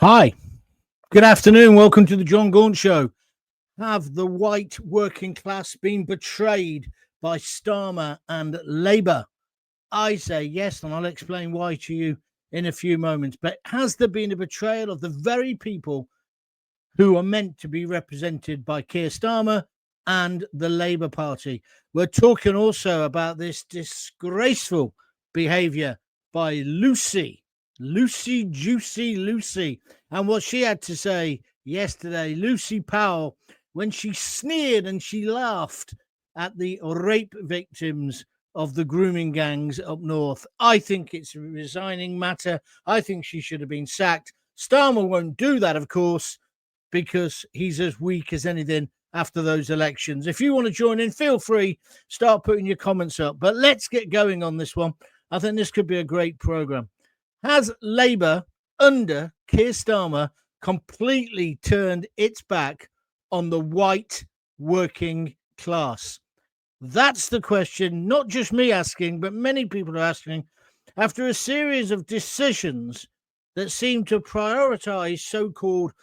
Hi, good afternoon. Welcome to the Jon Gaunt Show. Have the white working class been betrayed by Starmer and Labour? I say yes, and I'll explain why to you in a few moments. But has there been a betrayal of the very people who are meant to be represented by Keir Starmer and the Labour Party? We're talking also about this disgraceful behaviour by Lucy, and what she had to say yesterday, Lucy Powell, when she sneered and she laughed at the rape victims of the grooming gangs up north. I think it's a resigning matter. I think she should have been sacked. Starmer won't do that, of course, because he's as weak as anything after those elections. If you want to join in, feel free, start putting your comments up. But let's get going on this one. I think this could be a great programme. Has Labour under Keir Starmer completely turned its back on the white working class? That's the question, not just me asking, but many people are asking, after a series of decisions that seem to prioritise so-called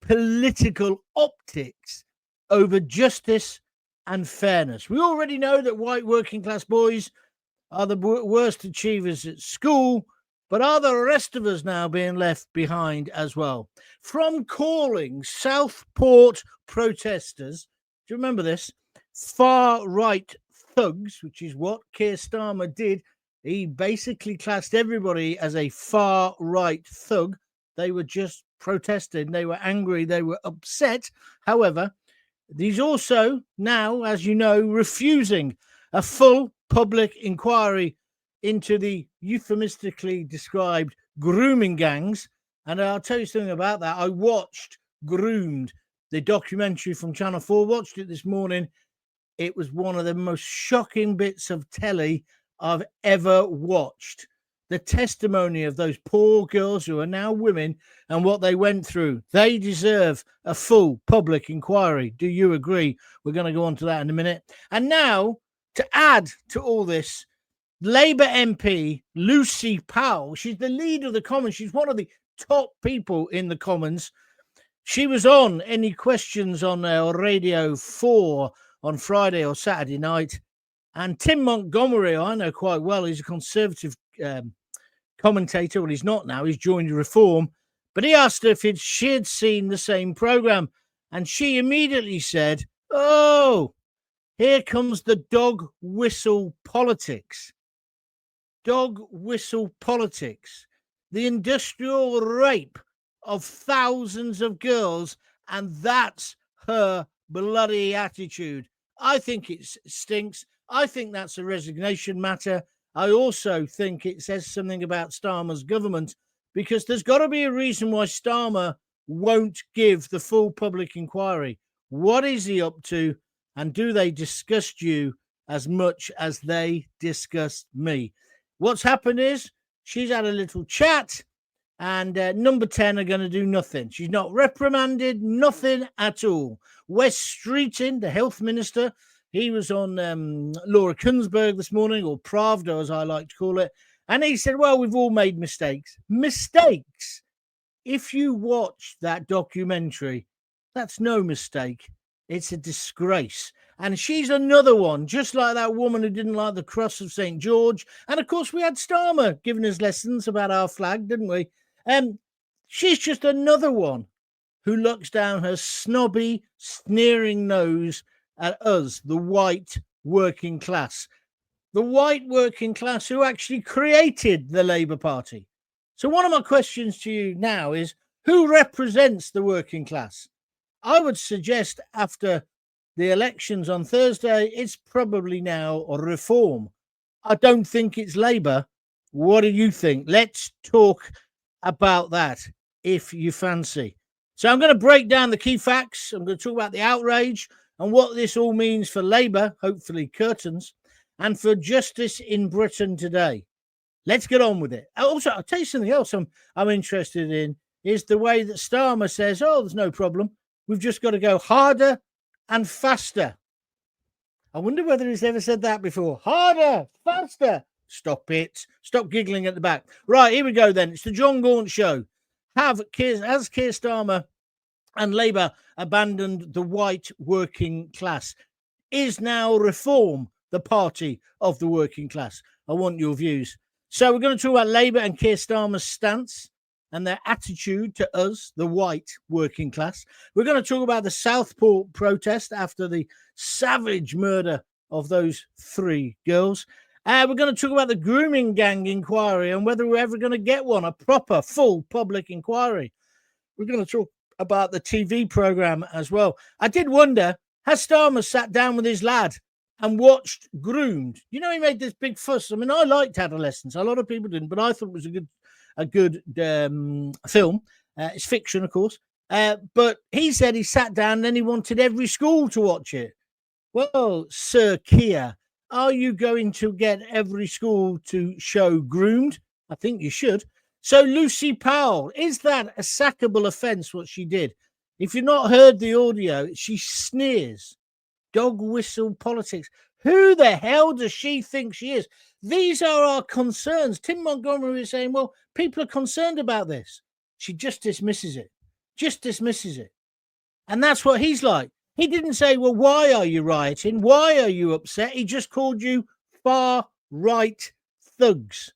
political optics over justice and fairness. We already know that white working class boys are the worst achievers at school, but are the rest of us now being left behind as well? From calling Southport protesters, do you remember this, far-right thugs, which is what Keir Starmer did. He basically classed everybody as a far-right thug. They were just protesting. They were angry. They were upset. However, he's also now, as you know, refusing a full public inquiry into the euphemistically described grooming gangs. And I'll tell you something about that. I watched Groomed, the documentary from Channel 4, watched it this morning. It was one of the most shocking bits of telly I've ever watched. The testimony of those poor girls who are now women and what they went through. They deserve a full public inquiry. Do you agree? We're going to go on to that in a minute. And now, to add to all this, Labour MP Lucy Powell, she's the leader of the Commons. She's one of the top people in the Commons. She was on Any Questions on Radio 4 on Friday or Saturday night. And Tim Montgomery, I know quite well, he's a Conservative commentator. Well, he's not now. He's joined Reform. But he asked her if she had seen the same programme. And she immediately said, oh, here comes the dog whistle politics. Dog whistle politics. The industrial rape of thousands of girls. And that's her bloody attitude. I think it stinks. I think that's a resignation matter. I also think it says something about Starmer's government, because there's got to be a reason why Starmer won't give the full public inquiry. What is he up to? And do they disgust you as much as they disgust me? What's happened is she's had a little chat, and number 10 are going to do nothing. She's not reprimanded, nothing at all. Wes Streeting, the health minister, he was on Laura Kunsberg this morning, or Pravda as I like to call it, and he said, well, we've all made mistakes. Mistakes? If you watch that documentary, that's no mistake. It's a disgrace. And she's another one, just like that woman who didn't like the cross of St. George. And, of course, we had Starmer giving us lessons about our flag, didn't we? She's just another one who looks down her snobby, sneering nose at us, the white working class. The white working class who actually created the Labour Party. So one of my questions to you now is, who represents the working class? I would suggest after the elections on Thursday, it's probably now Reform. I don't think it's Labour. What do you think? Let's talk about that if you fancy. So I'm going to break down the key facts. I'm going to talk about the outrage and what this all means for Labour, hopefully curtains, and for justice in Britain today. Let's get on with it. Also, I'll tell you something else I'm interested in is the way that Starmer says, oh, there's no problem. We've just got to go harder and faster. I wonder whether he's ever said that before. Harder, faster. Stop it. Stop giggling at the back. Right, here we go then. It's the Jon Gaunt Show. Has Keir Starmer and Labour abandoned the white working class? Is now Reform the party of the working class? I want your views. So we're going to talk about Labour and Keir Starmer's stance and their attitude to us, the white working class. We're going to talk about the Southport protest after the savage murder of those 3 girls. We're going to talk about the grooming gang inquiry and whether we're ever going to get one, a proper, full public inquiry. We're going to talk about the TV programme as well. I did wonder, has Starmer sat down with his lad and watched Groomed? You know, he made this big fuss. I mean, I liked Adolescence. A lot of people didn't, but I thought it was a good film. It's fiction, of course. But he said he sat down and then he wanted every school to watch it. Well, Sir Keir, are you going to get every school to show Groomed? I think you should. So Lucy Powell, is that a sackable offence, what she did? If you've not heard the audio, she sneers. Dog whistle politics. Who the hell does she think she is? These are our concerns. Tim Montgomery is saying, well, people are concerned about this. She just dismisses it. Just dismisses it. And that's what he's like. He didn't say, well, why are you rioting? Why are you upset? He just called you far-right thugs.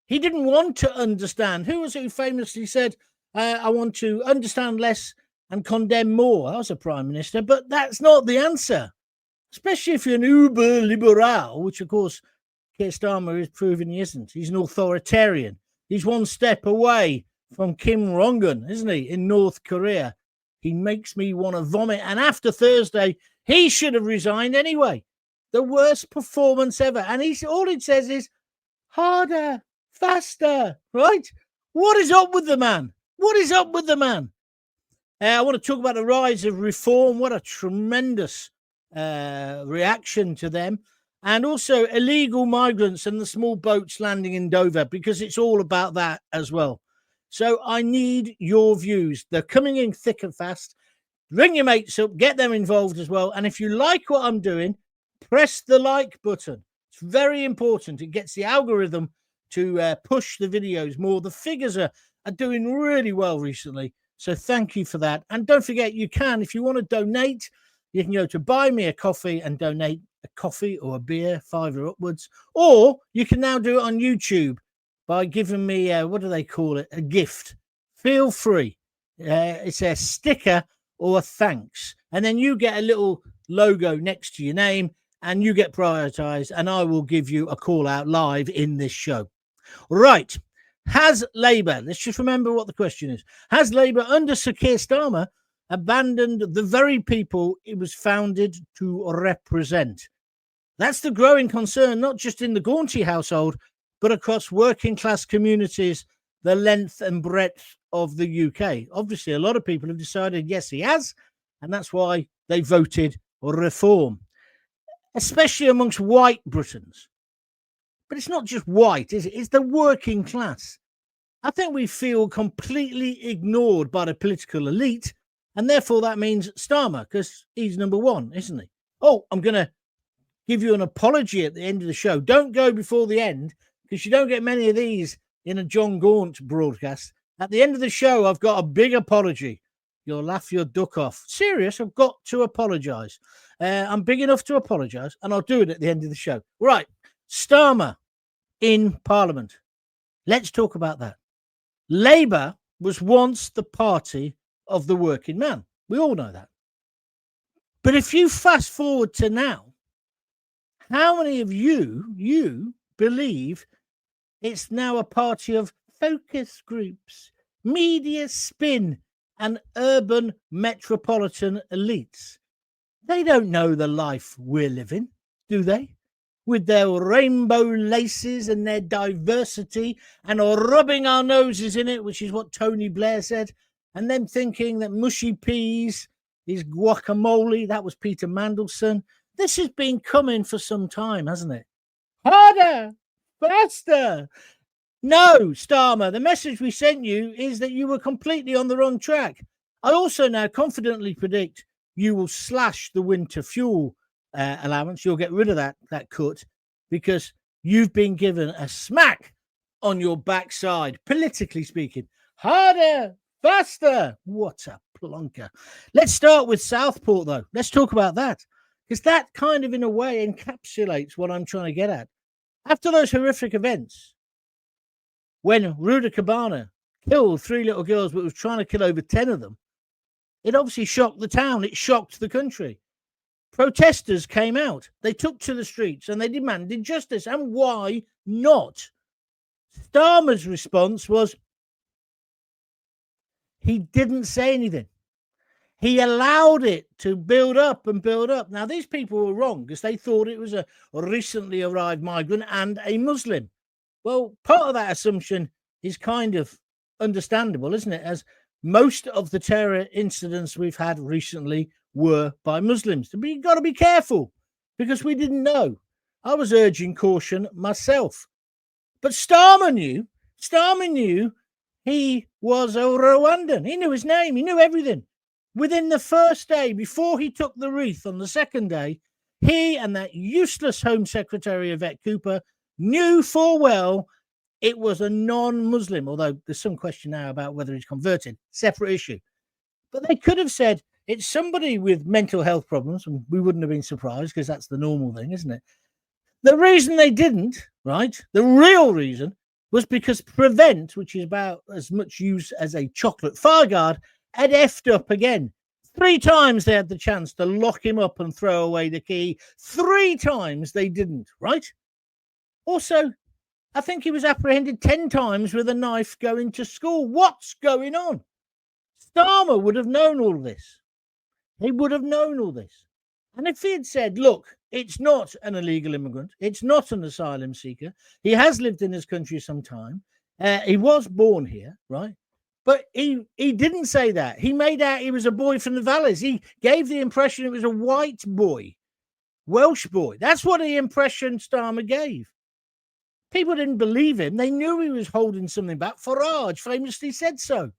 He didn't want to understand. Who was it who famously said, I want to understand less and condemn more? That was a prime minister, but that's not the answer. Especially if you're an uber liberal, which of course Keir Starmer is proving he isn't. He's an authoritarian. He's one step away from Kim Jong-un, isn't he, in North Korea. He makes me want to vomit. And after Thursday, he should have resigned anyway. The worst performance ever. And all it says is harder, faster, right? What is up with the man? What is up with the man? I want to talk about the rise of Reform. What a tremendous reaction to them. And also illegal migrants and the small boats landing in Dover, because it's all about that as well. So I need your views. They're coming in thick and fast. Ring your mates up, get them involved as well. And if you like what I'm doing, press the like button. It's very important. It gets the algorithm to push the videos more. The figures are doing really well recently. So thank you for that. And don't forget, you can, if you want to donate, you can go to Buy Me a Coffee and donate a coffee or a beer, £5 upwards. Or you can now do it on YouTube by giving me, what do they call it? A gift. Feel free. It's a sticker or a thanks. And then you get a little logo next to your name and you get prioritized, and I will give you a call out live in this show. Right. Has Labour, let's just remember what the question is. Has Labour under Sir Keir Starmer abandoned the very people it was founded to represent? That's the growing concern, not just in the Gaunty household, but across working class communities, the length and breadth of the UK. Obviously, a lot of people have decided, yes, he has, and that's why they voted Reform, especially amongst white Britons. But it's not just white, is it? It's the working class. I think we feel completely ignored by the political elite, and therefore that means Starmer, because he's number one, isn't he? Oh, I'm going to give you an apology at the end of the show. Don't go before the end, because you don't get many of these in a Jon Gaunt broadcast. At the end of the show, I've got a big apology. You'll laugh your duck off. Serious, I've got to apologise. I'm big enough to apologise, and I'll do it at the end of the show. Right, Starmer in Parliament. Let's talk about that. Labour was once the party of the working man. We all know that. But if you fast forward to now, how many of you believe it's now a party of focus groups, media spin, and urban metropolitan elites? They don't know the life we're living, do they? With their rainbow laces and their diversity, and rubbing our noses in it, which is what Tony Blair said, and them thinking that mushy peas is guacamole. That was Peter Mandelson. This has been coming for some time, hasn't it? Harder, faster. No, Starmer, the message we sent you is that you were completely on the wrong track. I also now confidently predict you will slash the winter fuel allowance. You'll get rid of that cut, because you've been given a smack on your backside, politically speaking. Harder, faster. What a plonker. Let's start with Southport, though. Let's talk about that. Because that kind of, in a way, encapsulates what I'm trying to get at. After those horrific events, when Ruda Cabana killed 3 little girls but was trying to kill over 10 of them, it obviously shocked the town. It shocked the country. Protesters came out. They took to the streets and they demanded justice. And why not? Starmer's response was he didn't say anything. He allowed it to build up and build up. Now, these people were wrong because they thought it was a recently arrived migrant and a Muslim. Well, part of that assumption is kind of understandable, isn't it? As most of the terror incidents we've had recently were by Muslims. But you've got to be careful because we didn't know. I was urging caution myself. But Starmer knew he was a Rwandan. He knew his name. He knew everything. Within the first day, before he took the wreath on the second day, he and that useless Home Secretary Yvette Cooper knew full well it was a non-Muslim, although there's some question now about whether he's converted. Separate issue. But they could have said it's somebody with mental health problems, and we wouldn't have been surprised because that's the normal thing, isn't it? The reason they didn't, right, the real reason, was because Prevent, which is about as much use as a chocolate fireguard, had effed up again. 3 times they had the chance to lock him up and throw away the key. 3 times they didn't, right? Also, I think he was apprehended 10 times with a knife going to school. What's going on? Starmer would have known all this. He would have known all this. And if he had said, look, it's not an illegal immigrant, it's not an asylum seeker, he has lived in this country some time, he was born here, right? But he didn't say that. He made out he was a boy from the valleys. He gave the impression it was a white boy, Welsh boy. That's what the impression Starmer gave. People didn't believe him. They knew he was holding something back. Farage famously said so.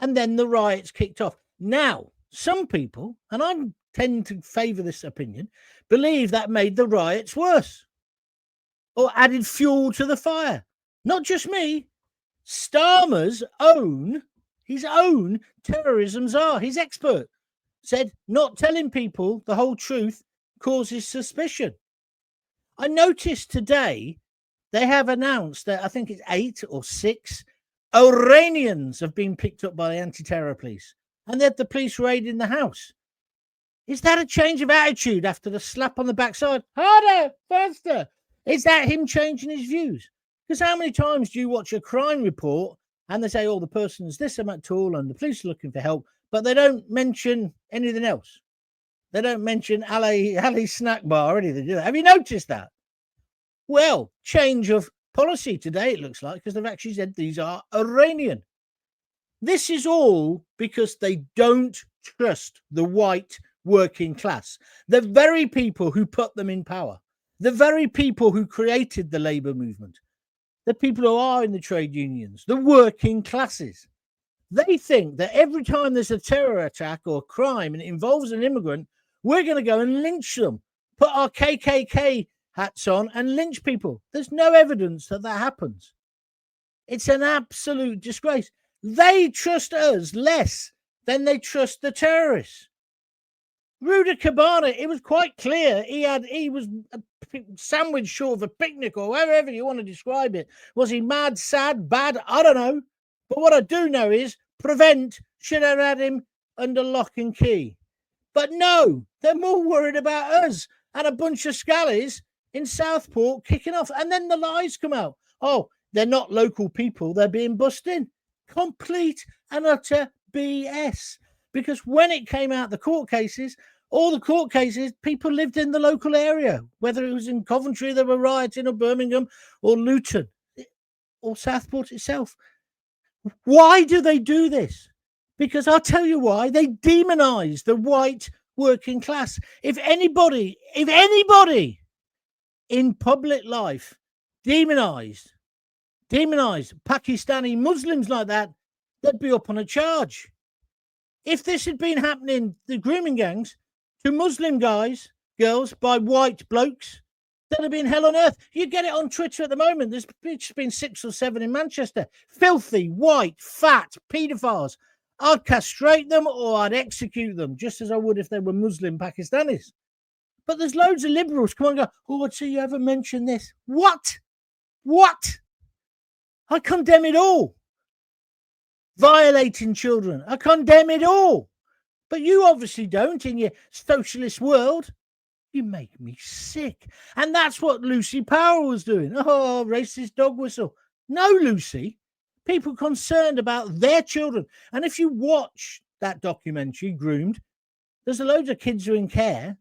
And then the riots kicked off. Now, some people, and I tend to favour this opinion, believe that made the riots worse or added fuel to the fire. Not just me. Starmer's his own terrorism czar, his expert, said not telling people the whole truth causes suspicion. I noticed today they have announced that I think it's 8 or 6 Iranians have been picked up by the anti-terror police and that the police raiding the house. Is that a change of attitude after the slap on the backside? Harder, faster. Is that him changing his views? Because how many times do you watch a crime report and they say, oh, the person's this amount tall and the police are looking for help, but they don't mention anything else? They don't mention Ali snack bar or anything, do they? Have you noticed that? Well, change of policy today, it looks like, because they've actually said these are Iranian. This is all because they don't trust the white working class, the very people who put them in power, the very people who created the labor movement, the people who are in the trade unions, the working classes. They think that every time there's a terror attack or crime and it involves an immigrant, we're going to go and lynch them, put our KKK hats on and lynch people. There's no evidence that that happens. It's an absolute disgrace. They trust us less than they trust the terrorists. Ruda Cabana, it was quite clear he was a sandwich short of a picnic or however you want to describe it. Was he mad, sad, bad? I don't know. But what I do know is Prevent should have had him under lock and key. But no, they're more worried about us and a bunch of scallies in Southport kicking off. And then the lies come out. Oh, they're not local people. They're being bussed in. Complete and utter BS. Because when it came out, all the court cases, people lived in the local area, whether it was in Coventry, they were rioting, or Birmingham, or Luton, or Southport itself. Why do they do this? Because I'll tell you why. They demonize the white working class. If anybody in public life demonized Pakistani Muslims like that, they'd be up on a charge. If this had been happening, the grooming gangs, to Muslim girls by white blokes, That'd have been hell on earth. You get it on Twitter at the moment. There's been 6 or 7 in Manchester. Filthy, white, fat paedophiles. I'd castrate them or I'd execute them, just as I would if they were Muslim Pakistanis. But there's loads of liberals come on and go, oh, I'd see you ever mention this. What? I condemn it all. Violating children. I condemn it all. But you obviously don't in your socialist world. You make me sick. And that's what Lucy Powell was doing. Oh, racist dog whistle. No, Lucy. People concerned about their children. And if you watch that documentary, Groomed, there's a load of kids who are in care,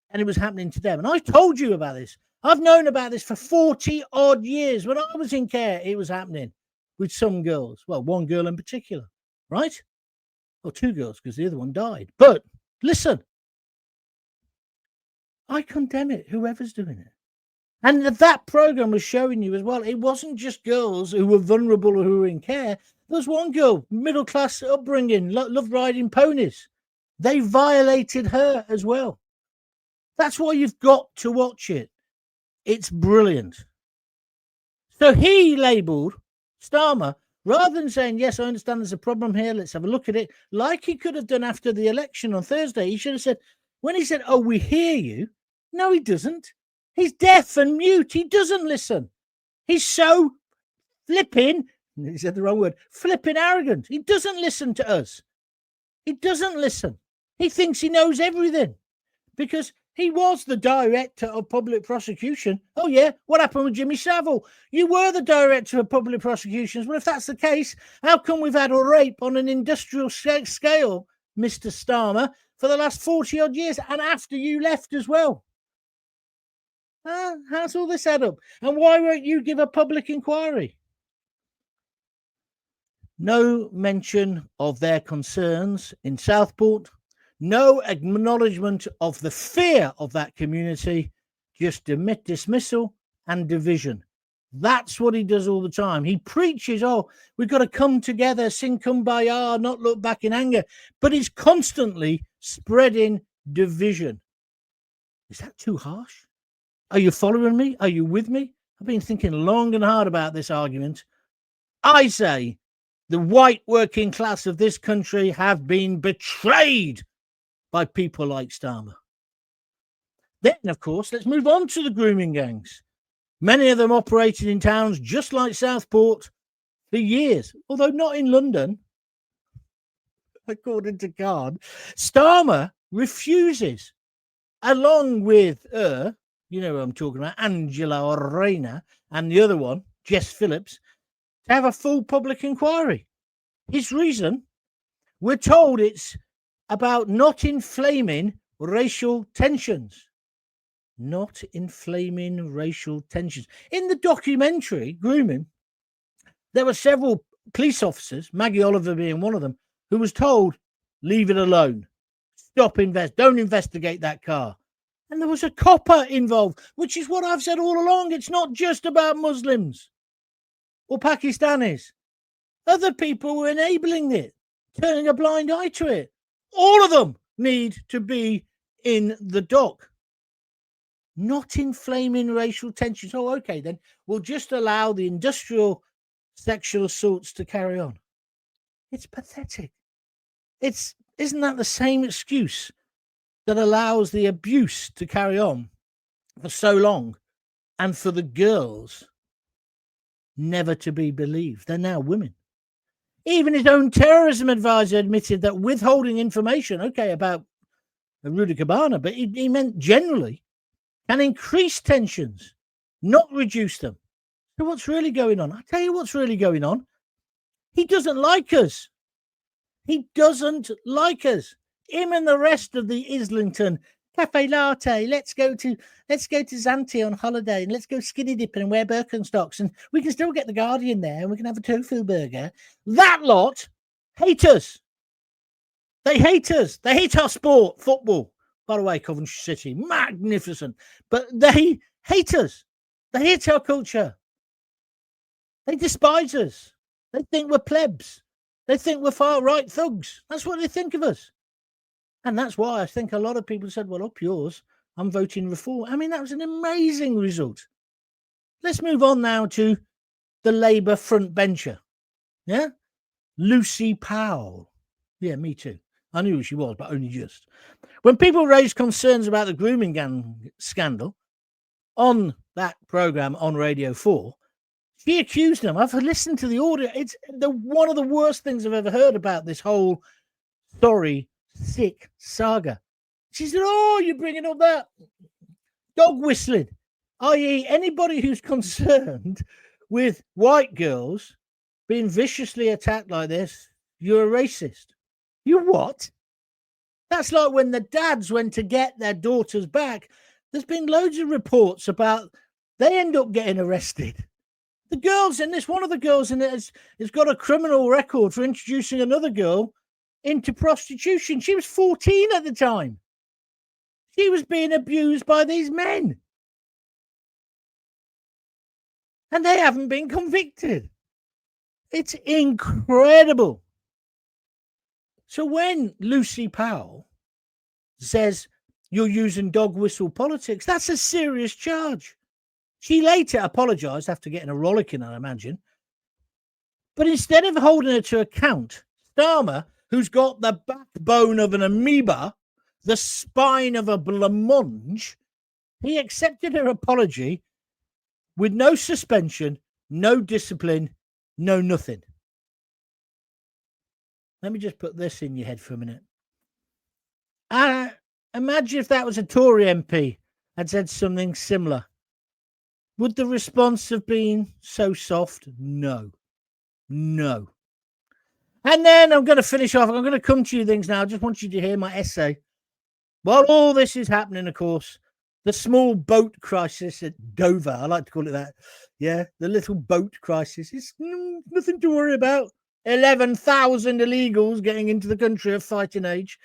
and it was happening to them. And I told you about this. I've known about this for 40 odd years. When I was in care, it was happening with some girls. Well, one girl in particular, right? Or 2 girls, because the other one died. But listen, I condemn it, whoever's doing it. And that program was showing you as well, it wasn't just girls who were vulnerable or who were in care. There was one girl, middle-class upbringing, loved riding ponies. They violated her as well. That's why you've got to watch it. It's brilliant. So he labelled Starmer, rather than saying, yes, I understand there's a problem here, let's have a look at it, like he could have done after the election on Thursday. He should have said, when he said, oh, we hear you. No, he doesn't. He's deaf and mute. He doesn't listen. He's so flipping, he said the wrong word, flipping arrogant. He doesn't listen to us. He doesn't listen. He thinks he knows everything because he was the director of public prosecution. Oh, yeah. What happened with Jimmy Savile? You were the director of public prosecutions. Well, if that's the case, how come we've had a rape on an industrial scale, Mr. Starmer, for the last 40 odd years and after you left as well? How's all this add up? And why won't you give a public inquiry? No mention of their concerns in Southport. No acknowledgement of the fear of that community. Just dismissal and division. That's what he does all the time. He preaches, oh, we've got to come together, sing kumbaya, not look back in anger. But he's constantly spreading division. Is that too harsh? Are you following me? Are you with me? I've been thinking long and hard about this argument. I say the white working class of this country have been betrayed by people like Starmer. Then, of course, let's move on to the grooming gangs. Many of them operated in towns just like Southport for years, although not in London. According to Gaunt, Starmer refuses, along with you know what I'm talking about, Angela Orena, and the other one, Jess Phillips, to have a full public inquiry. His reason, we're told it's about not inflaming racial tensions. Not inflaming racial tensions. In the documentary, Grooming, there were several police officers, Maggie Oliver being one of them, who was told, leave it alone. Don't investigate that car. And there was a copper involved, which is what I've said all along. It's not just about Muslims or Pakistanis. Other people were enabling it, turning a blind eye to it. All of them need to be in the dock. Not inflaming racial tensions. Oh, okay, then we'll just allow the industrial sexual assaults to carry on. It's pathetic. Isn't that the same excuse that allows the abuse to carry on for so long and for the girls never to be believed? They're now women. Even his own terrorism advisor admitted that withholding information, okay, about Rudy Cabana, but he meant generally, can increase tensions, not reduce them. So what's really going on? I'll tell you what's really going on. He doesn't like us. He doesn't like us. Him and the rest of the Islington cafe latte. Let's go to Zante on holiday and let's go skinny dipping and wear Birkenstocks and we can still get the Guardian there and we can have a tofu burger. That lot hate us. They hate us. They hate our sport, football. By the way, Coventry City, magnificent. But they hate us. They hate our culture. They despise us. They think we're plebs. They think we're far-right thugs. That's what they think of us. And that's why I think a lot of people said, well, up yours. I'm voting reform. I mean, that was an amazing result. Let's move on now to the Labour front bencher. Yeah? Lucy Powell. Yeah, me too. I knew who she was, but only just. When people raised concerns about the grooming gang scandal on that programme on Radio 4, she accused them. I've listened to the audio. It's one of the worst things I've ever heard about this whole sick saga. She said, oh, you're bringing up that dog whistling, i.e. anybody who's concerned with white girls being viciously attacked like this, you're a racist. You what? That's like when the dads went to get their daughters back. There's been loads of reports about they end up getting arrested. The girls in this, one of the girls in it has got a criminal record for introducing another girl into prostitution. She was 14 at the time. She was being abused by these men. And they haven't been convicted. It's incredible. So when Lucy Powell says you're using dog whistle politics, that's a serious charge. She later apologised after getting a rollicking, I imagine. But instead of holding her to account, Starmer, who's got the backbone of an amoeba, the spine of a blancmange, he accepted her apology with no suspension, no discipline, no nothing. Let me just put this in your head for a minute. Imagine if that was a Tory MP had said something similar. Would the response have been so soft? No. No. And then I'm going to finish off. I'm going to come to you things now. I just want you to hear my essay. While all this is happening, of course, the small boat crisis at Dover, I like to call it that. Yeah, the little boat crisis. It's nothing to worry about. 11,000 illegals getting into the country of fighting age.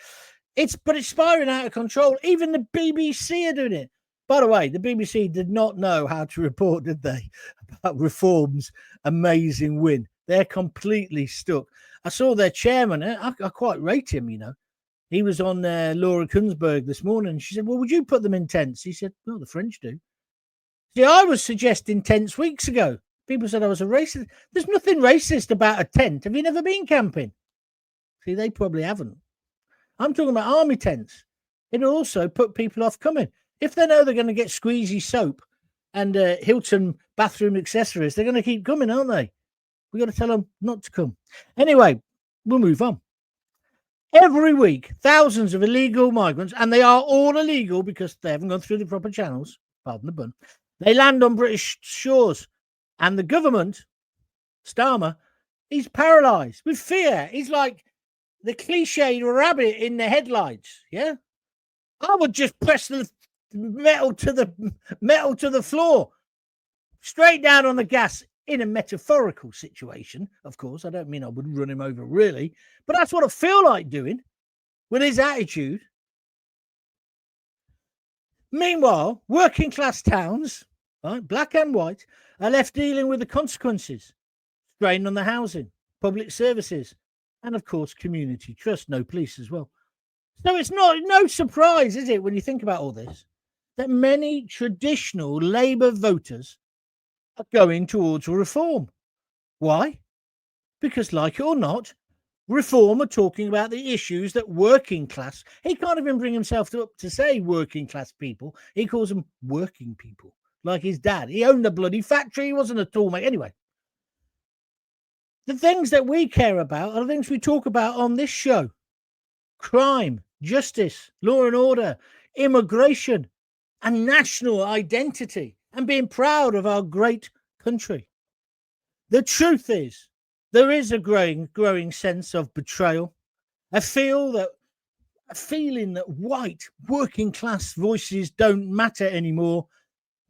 But it's spiraling out of control. Even the BBC are doing it. By the way, the BBC did not know how to report, did they, about Reform's amazing win. They're completely stuck. I saw their chairman. I quite rate him, you know. He was on Laura Kunsberg this morning. She said, well, would you put them in tents? He said, no, the French do. See, I was suggesting tents weeks ago. People said I was a racist. There's nothing racist about a tent. Have you never been camping? See, they probably haven't. I'm talking about army tents. It'll also put people off coming. If they know they're going to get squeezy soap and Hilton bathroom accessories, they're going to keep coming, aren't they? We've got to tell them not to come. Anyway, we'll move on. Every week, thousands of illegal migrants, and they are all illegal because they haven't gone through the proper channels, pardon the pun, they land on British shores. And the government, Starmer, he's paralysed with fear. He's like the cliched rabbit in the headlights, yeah? I would just press the metal to the floor, straight down on the gas, in a metaphorical situation, of course. I don't mean I would run him over, really, but that's what I feel like doing with his attitude. Meanwhile, working class towns, right, black and white, are left dealing with the consequences. Strain on the housing, public services, and, of course, community trust. No police as well. So it's no surprise, is it, when you think about all this, that many traditional Labour voters are going towards reform. Why? Because, like it or not, Reform are talking about the issues that working class, he can't even bring himself up to say working class people. He calls them working people, like his dad. He owned a bloody factory. He wasn't a toolmaker. Anyway, the things that we care about are the things we talk about on this show. Crime, justice, law and order, immigration, and national identity, and being proud of our great country. The truth is, there is a growing sense of betrayal, a feeling that white working class voices don't matter anymore,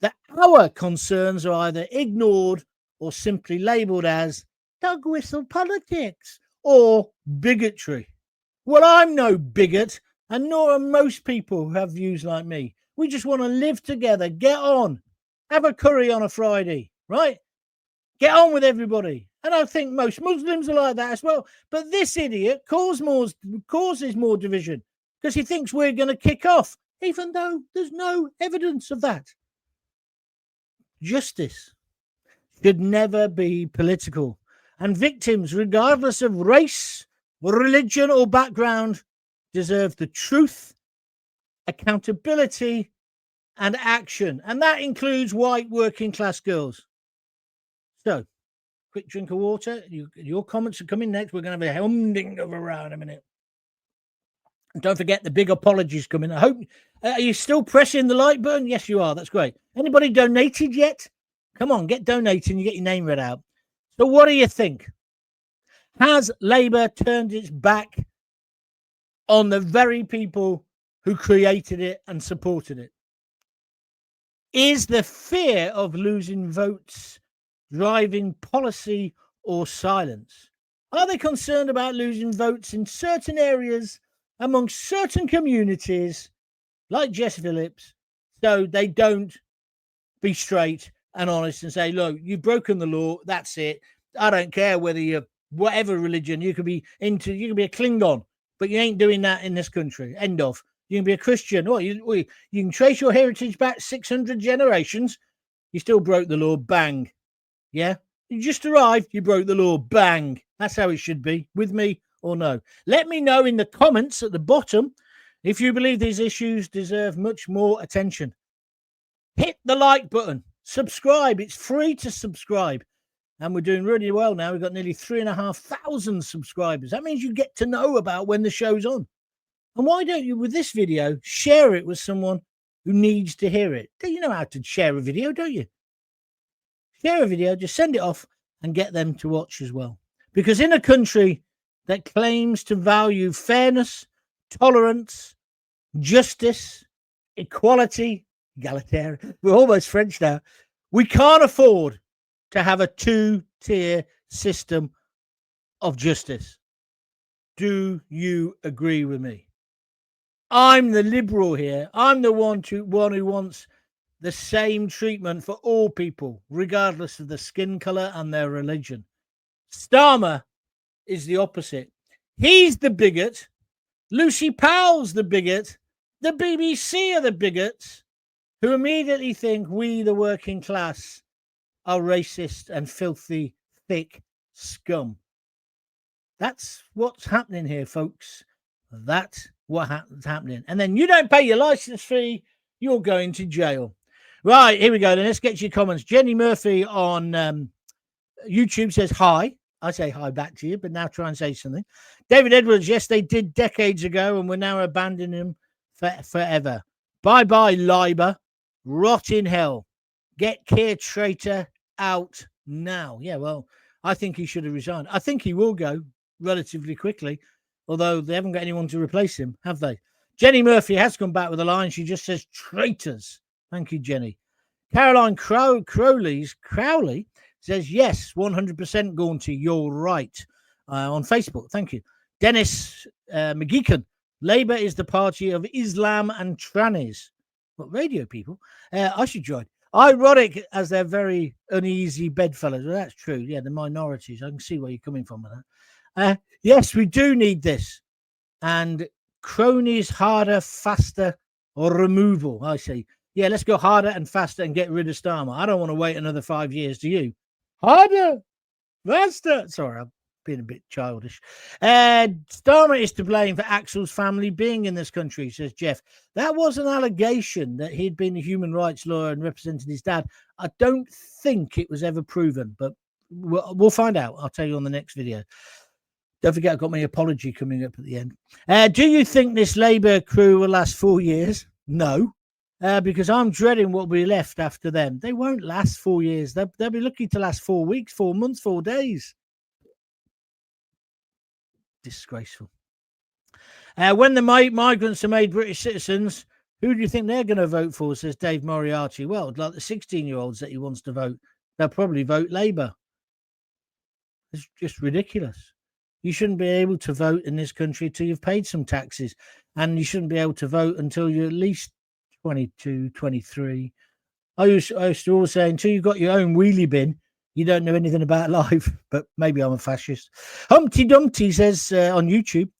that our concerns are either ignored or simply labelled as dog whistle politics or bigotry. Well, I'm no bigot, and nor are most people who have views like me. We just want to live together, get on, have a curry on a Friday, right? Get on with everybody. And I think most Muslims are like that as well. But this idiot causes more division because he thinks we're going to kick off. even though there's no evidence of that. Justice should never be political, and victims, regardless of race, religion, or background, deserve the truth, accountability, and action. And that includes white working class girls. So, quick drink of water. Your comments are coming next. We're going to have a humdinger of a row in a minute. And don't forget the big apologies coming. I hope. Are you still pressing the like button? Yes, you are. That's great. Anybody donated yet? Come on, get donating. You get your name read out. So what do you think? Has Labour turned its back on the very people who created it and supported it? Is the fear of losing votes driving policy or silence? Are they concerned about losing votes in certain areas among certain communities, like Jess Phillips, so they don't be straight and honest and say, look, you've broken the law, that's it. I don't care whether you're whatever religion, you can be a Klingon, but you ain't doing that in this country. End of. You can be a Christian, or you can trace your heritage back 600 generations. You still broke the law, bang. Yeah? You just arrived, you broke the law, bang. That's how it should be, with me or no. Let me know in the comments at the bottom if you believe these issues deserve much more attention. Hit the like button. Subscribe. It's free to subscribe. And we're doing really well now. We've got nearly 3,500 subscribers. That means you get to know about when the show's on. And why don't you, with this video, share it with someone who needs to hear it? You know how to share a video, don't you? Share a video, just send it off and get them to watch as well. Because in a country that claims to value fairness, tolerance, justice, equality, egalitarian, we're almost French now, we can't afford to have a two-tier system of justice. Do you agree with me? I'm the liberal here. I'm the one who wants the same treatment for all people, regardless of the skin color and their religion. Starmer is the opposite. He's the bigot. Lucy Powell's the bigot. The BBC are the bigots who immediately think we, the working class, are racist and filthy, thick scum. That's what's happening here, folks. That's what's happening. And then you don't pay your license fee, you're going to jail. Right, here we go. Then let's get your comments. Jenny Murphy on YouTube says hi. I say hi back to you, but now try and say something. David Edwards, yes, they did decades ago, and we're now abandoning them forever. Bye-bye, Labour. Rot in hell. Get Keir traitor out now. Yeah, well, I think he should have resigned. I think he will go relatively quickly, although they haven't got anyone to replace him, have they? Jenny Murphy has come back with a line. She just says, traitors. Thank you, Jenny. Caroline Crowley says, yes, 100% Gaunty, you're right. On Facebook, thank you. Dennis McGeekan, Labour is the party of Islam and trannies. What, radio people? I should join. Ironic, as they're very uneasy bedfellows. Well, that's true. Yeah, the minorities. I can see where you're coming from with that. Yes, we do need this. And cronies harder, faster, or removal, I say. Yeah, let's go harder and faster and get rid of Starmer. I don't want to wait another 5 years, do you? Harder, faster. Sorry, I'm being a bit childish. Starmer is to blame for Axel's family being in this country, says Jeff. That was an allegation that he'd been a human rights lawyer and represented his dad. I don't think it was ever proven, but we'll find out. I'll tell you on the next video. Don't forget, I've got my apology coming up at the end. Do you think this Labour crew will last 4 years? No. Because I'm dreading what will be left after them. They won't last 4 years. They'll be lucky to last 4 weeks, 4 months, 4 days. Disgraceful. When the migrants are made British citizens, who do you think they're going to vote for, says Dave Moriarty? Well, like the 16-year-olds that he wants to vote, they'll probably vote Labour. It's just ridiculous. You shouldn't be able to vote in this country until you've paid some taxes. And you shouldn't be able to vote until you're at least 22, 23. I used to always say, until you've got your own wheelie bin, you don't know anything about life. But maybe I'm a fascist. Humpty Dumpty says on YouTube,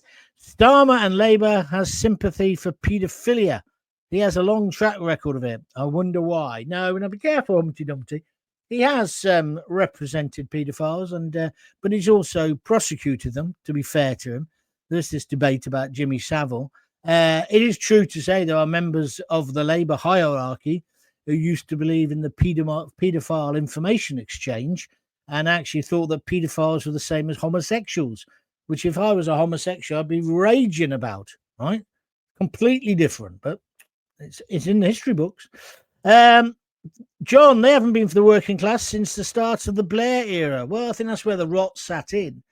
Starmer and Labour has sympathy for paedophilia. He has a long track record of it. I wonder why. No, and I'll be careful, Humpty Dumpty. He has represented paedophiles, but he's also prosecuted them, to be fair to him. There's this debate about Jimmy Savile. It is true to say there are members of the Labour hierarchy who used to believe in the paedophile information exchange and actually thought that paedophiles were the same as homosexuals, which if I was a homosexual, I'd be raging about, right? Completely different, but it's in the history books. John, they haven't been for the working class since the start of the Blair era. Well, I think that's where the rot set in.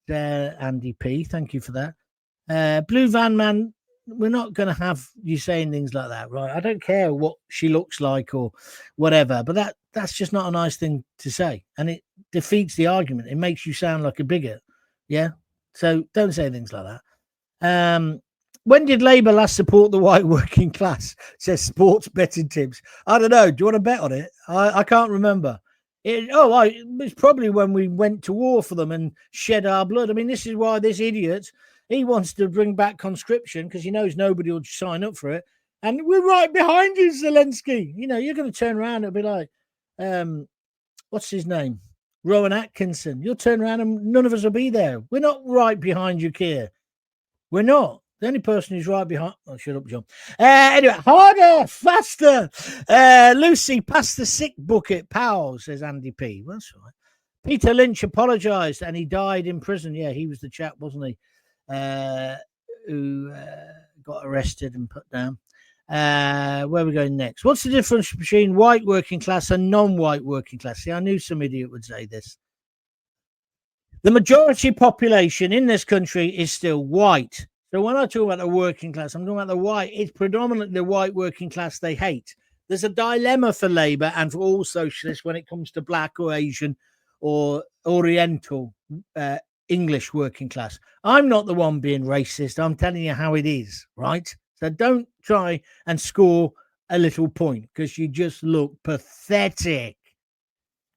Andy P, thank you for that. Blue Van Man, we're not going to have you saying things like that, right? I don't care what she looks like or whatever, but that's just not a nice thing to say, and it defeats the argument. It makes you sound like a bigot, yeah? So don't say things like that. When did Labour last support the white working class? Says sports betting tips. I don't know. Do you want to bet on it? I can't remember. It's probably when we went to war for them and shed our blood. I mean, this is why this idiot, he wants to bring back conscription because he knows nobody will sign up for it. And we're right behind you, Zelensky. You know, you're going to turn around and be like, what's his name? Rowan Atkinson. You'll turn around and none of us will be there. We're not right behind you, Keir. We're not. The only person who's right behind... Oh, shut up, John. Anyway, harder, faster. Lucy, pass the sick bucket. Powell, says Andy P. Well, that's all right. Peter Lynch apologised and he died in prison. Yeah, he was the chap, wasn't he, who got arrested and put down. Where are we going next? What's the difference between white working class and non-white working class? See, I knew some idiot would say this. The majority population in this country is still white. So when I talk about the working class, I'm talking about the white. It's predominantly the white working class they hate. There's a dilemma for Labour and for all socialists when it comes to black or Asian or Oriental English working class. I'm not the one being racist. I'm telling you how it is, right? So don't try and score a little point because you just look pathetic.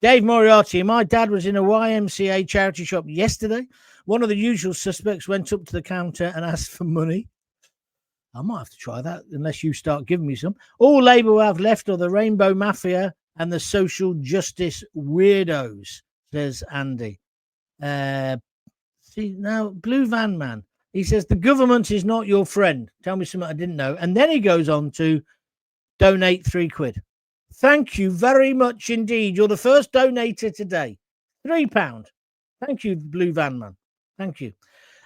Dave Moriarty, my dad was in a YMCA charity shop yesterday. One of the usual suspects went up to the counter and asked for money. I might have to try that unless you start giving me some. All Labour will have left are the Rainbow Mafia and the social justice weirdos, says Andy. See, now, Blue Van Man, he says, the government is not your friend. Tell me something I didn't know. And then he goes on to donate £3. Thank you very much indeed. You're the first donator today. £3. Thank you, Blue Van Man. Thank you.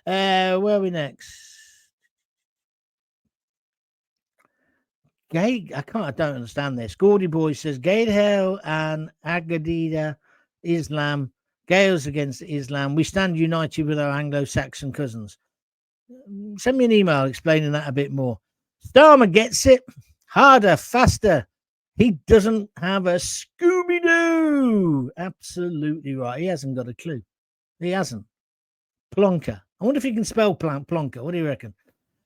Where are we next? I don't understand this. Gordy Boy says, Gail and Agadida Islam. Gales against Islam. We stand united with our Anglo-Saxon cousins. Send me an email explaining that a bit more. Starmer gets it. Harder, faster. He doesn't have a Scooby-Doo. Absolutely right. He hasn't got a clue. He hasn't. Plonker. I wonder if he can spell Plonker. What do you reckon?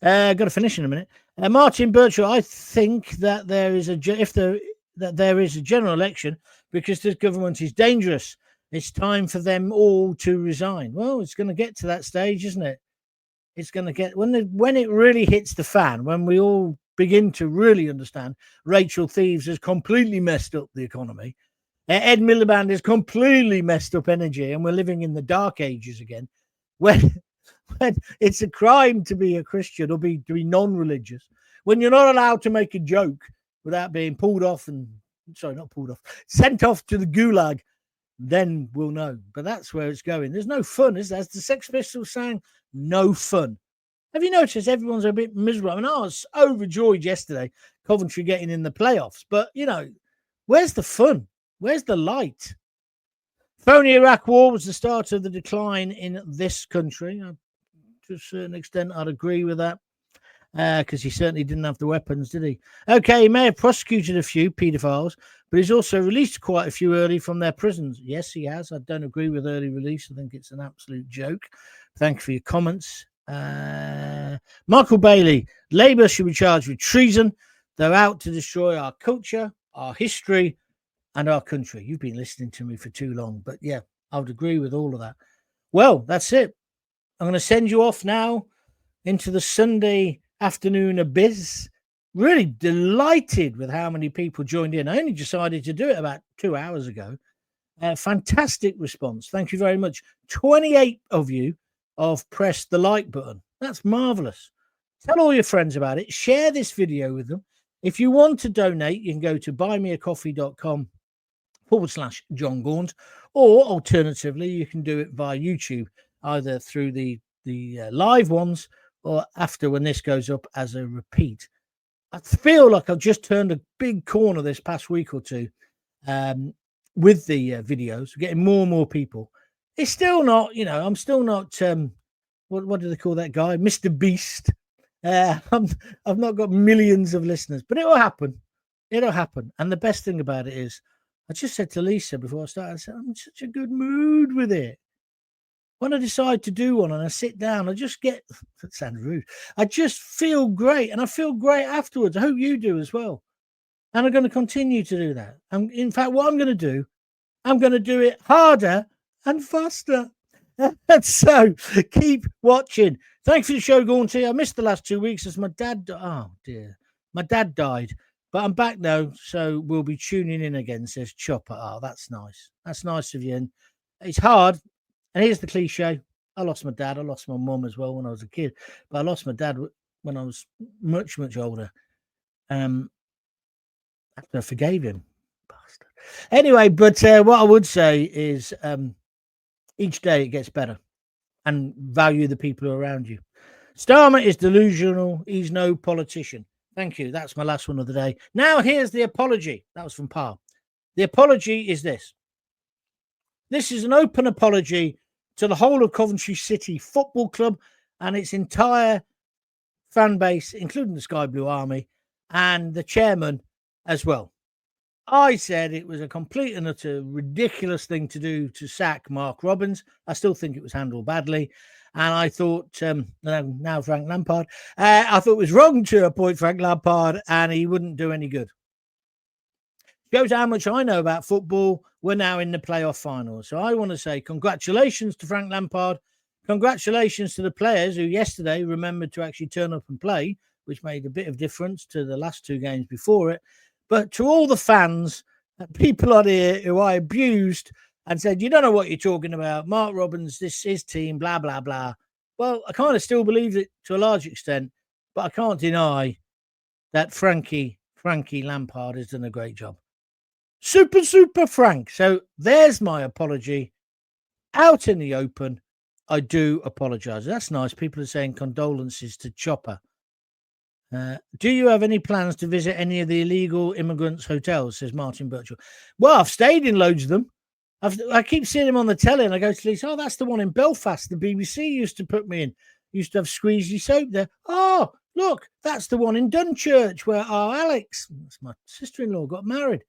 Got to finish in a minute. Martin Birchall, I think that there is a general election because this government is dangerous. It's time for them all to resign. Well, it's going to get to that stage, isn't it? It's going to get when it really hits the fan, when we all begin to really understand Rachel Thieves has completely messed up the economy. Ed Miliband has completely messed up energy, and we're living in the dark ages again. When it's a crime to be a Christian or to be non-religious, when you're not allowed to make a joke without being sent off to the gulag, then we'll know. But that's where it's going. There's no fun, is there? As the Sex Pistols sang, no fun. Have you noticed everyone's a bit miserable? I mean, I was overjoyed yesterday, Coventry getting in the playoffs. But, where's the fun? Where's the light? Phony Iraq war was the start of the decline in this country. To a certain extent, I'd agree with that. Because he certainly didn't have the weapons, did he? Okay, he may have prosecuted a few paedophiles, but he's also released quite a few early from their prisons. Yes, he has. I don't agree with early release. I think it's an absolute joke. Thank you for your comments. Michael Bailey, Labour should be charged with treason. They're out to destroy our culture, our history, and our country. You've been listening to me for too long, but yeah, I would agree with all of that. Well, that's it. I'm going to send you off now into the Sunday afternoon abyss. Really delighted with how many people joined in. I only decided to do it about 2 hours ago. Fantastic response. Thank you very much. 28 of you have pressed the like button. That's marvelous. Tell all your friends about it. Share this video with them. If you want to donate, you can go to buymeacoffee.com/Jon Gaunt, or alternatively, you can do it via YouTube, either through the live ones or after when this goes up as a repeat. I feel like I've just turned a big corner this past week or two with the videos, getting more and more people. It's still not, I'm still not, what do they call that guy? Mr. Beast. I've not got millions of listeners, but it'll happen. It'll happen. And the best thing about it is, I just said to Lisa before I started, I said, I'm in such a good mood with it. When I decide to do one and I sit down, I just get, that sounds rude, I just feel great, and I feel great afterwards. I hope you do as well. And I'm going to continue to do that. In fact, what I'm going to do, I'm going to do it harder and faster. So keep watching. Thanks for the show, Gaunty. I missed the last 2 weeks as my dad, oh dear, my dad died. But I'm back now, so we'll be tuning in again, says Chopper. Oh, that's nice. That's nice of you. And it's hard. And here's the cliche. I lost my dad. I lost my mum as well when I was a kid. But I lost my dad when I was much, much older. After I forgave him. Bastard. Anyway, but what I would say is each day it gets better. And value the people around you. Starmer is delusional. He's no politician. Thank you. That's my last one of the day. Now, here's the apology. That was from Powell. The apology is this. This is an open apology to the whole of Coventry City Football Club and its entire fan base, including the Sky Blue Army and the chairman as well. I said it was a complete and utter ridiculous thing to do to sack Mark Robins. I still think it was handled badly. And I thought, now Frank Lampard, I thought it was wrong to appoint Frank Lampard and he wouldn't do any good. Shows how much I know about football. We're now in the playoff final. So I want to say congratulations to Frank Lampard. Congratulations to the players who yesterday remembered to actually turn up and play, which made a bit of difference to the last 2 games before it. But to all the fans, people on here who I abused and said, you don't know what you're talking about. Mark Robins, this is his team, blah, blah, blah. Well, I kind of still believe it to a large extent, but I can't deny that Frankie Lampard has done a great job. Super Frank. So there's my apology. Out in the open, I do apologise. That's nice. People are saying condolences to Chopper. Do you have any plans to visit any of the illegal immigrants' hotels, says Martin Birchall. Well, I've stayed in loads of them. I keep seeing him on the telly and I go to Lisa, oh, that's the one in Belfast. The BBC used to put me in. Used to have squeezy soap there. Oh, look, that's the one in Dunchurch where our Alex, that's my sister-in-law, got married.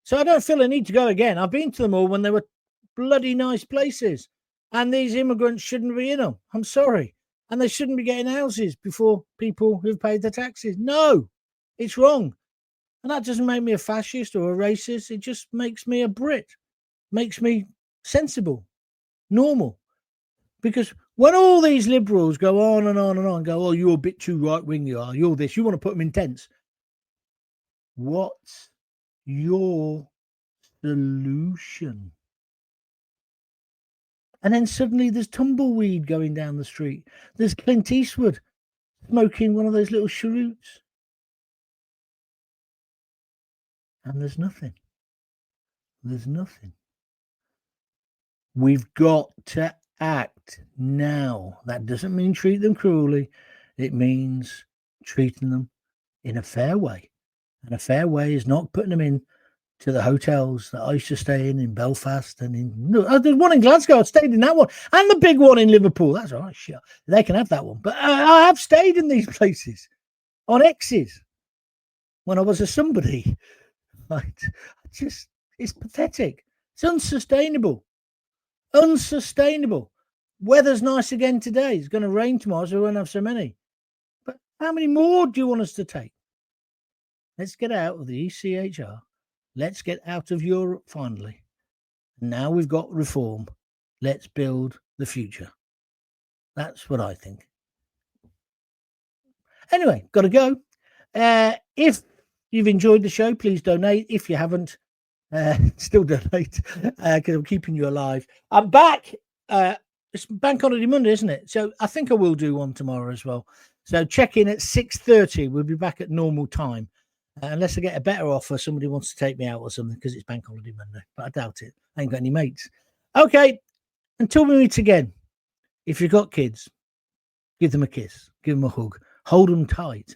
So I don't feel a need to go again. I've been to them all when they were bloody nice places. And these immigrants shouldn't be in them. I'm sorry. And they shouldn't be getting houses before people who've paid their taxes. No, it's wrong. And that doesn't make me a fascist or a racist. It just makes me a Brit. Makes me sensible, normal. Because when all these liberals go on and on and on, go, oh, you're a bit too right-wing, you're this, you want to put them in tents. What's your solution? And then suddenly there's tumbleweed going down the street. There's Clint Eastwood smoking one of those little cheroots. And there's nothing. There's nothing. We've got to act now. That doesn't mean treat them cruelly. It means treating them in a fair way. And a fair way is not putting them in to the hotels that I used to stay in Belfast and there's one in Glasgow. I stayed in that one, and the big one in Liverpool. That's all right, sure. They can have that one. But I have stayed in these places on X's when I was a somebody. Right? It's pathetic. It's unsustainable. Unsustainable. Weather's nice again today. It's going to rain tomorrow, so we won't have so many. But how many more do you want us to take? Let's get out of the ECHR. Let's get out of Europe finally. Now we've got reform. Let's build the future. That's what I think. Anyway, got to go. If you've enjoyed the show, please donate. If you haven't, still donate because I'm keeping you alive. I'm back. It's Bank Holiday Monday, isn't it? So I think I will do one tomorrow as well. So check in at 6:30. We'll be back at normal time. Unless I get a better offer, somebody wants to take me out or something because it's Bank Holiday Monday. But I doubt it. I ain't got any mates. Okay. Until we meet again, if you've got kids, give them a kiss. Give them a hug. Hold them tight.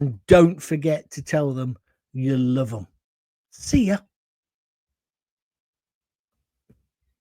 And don't forget to tell them you love them. See ya.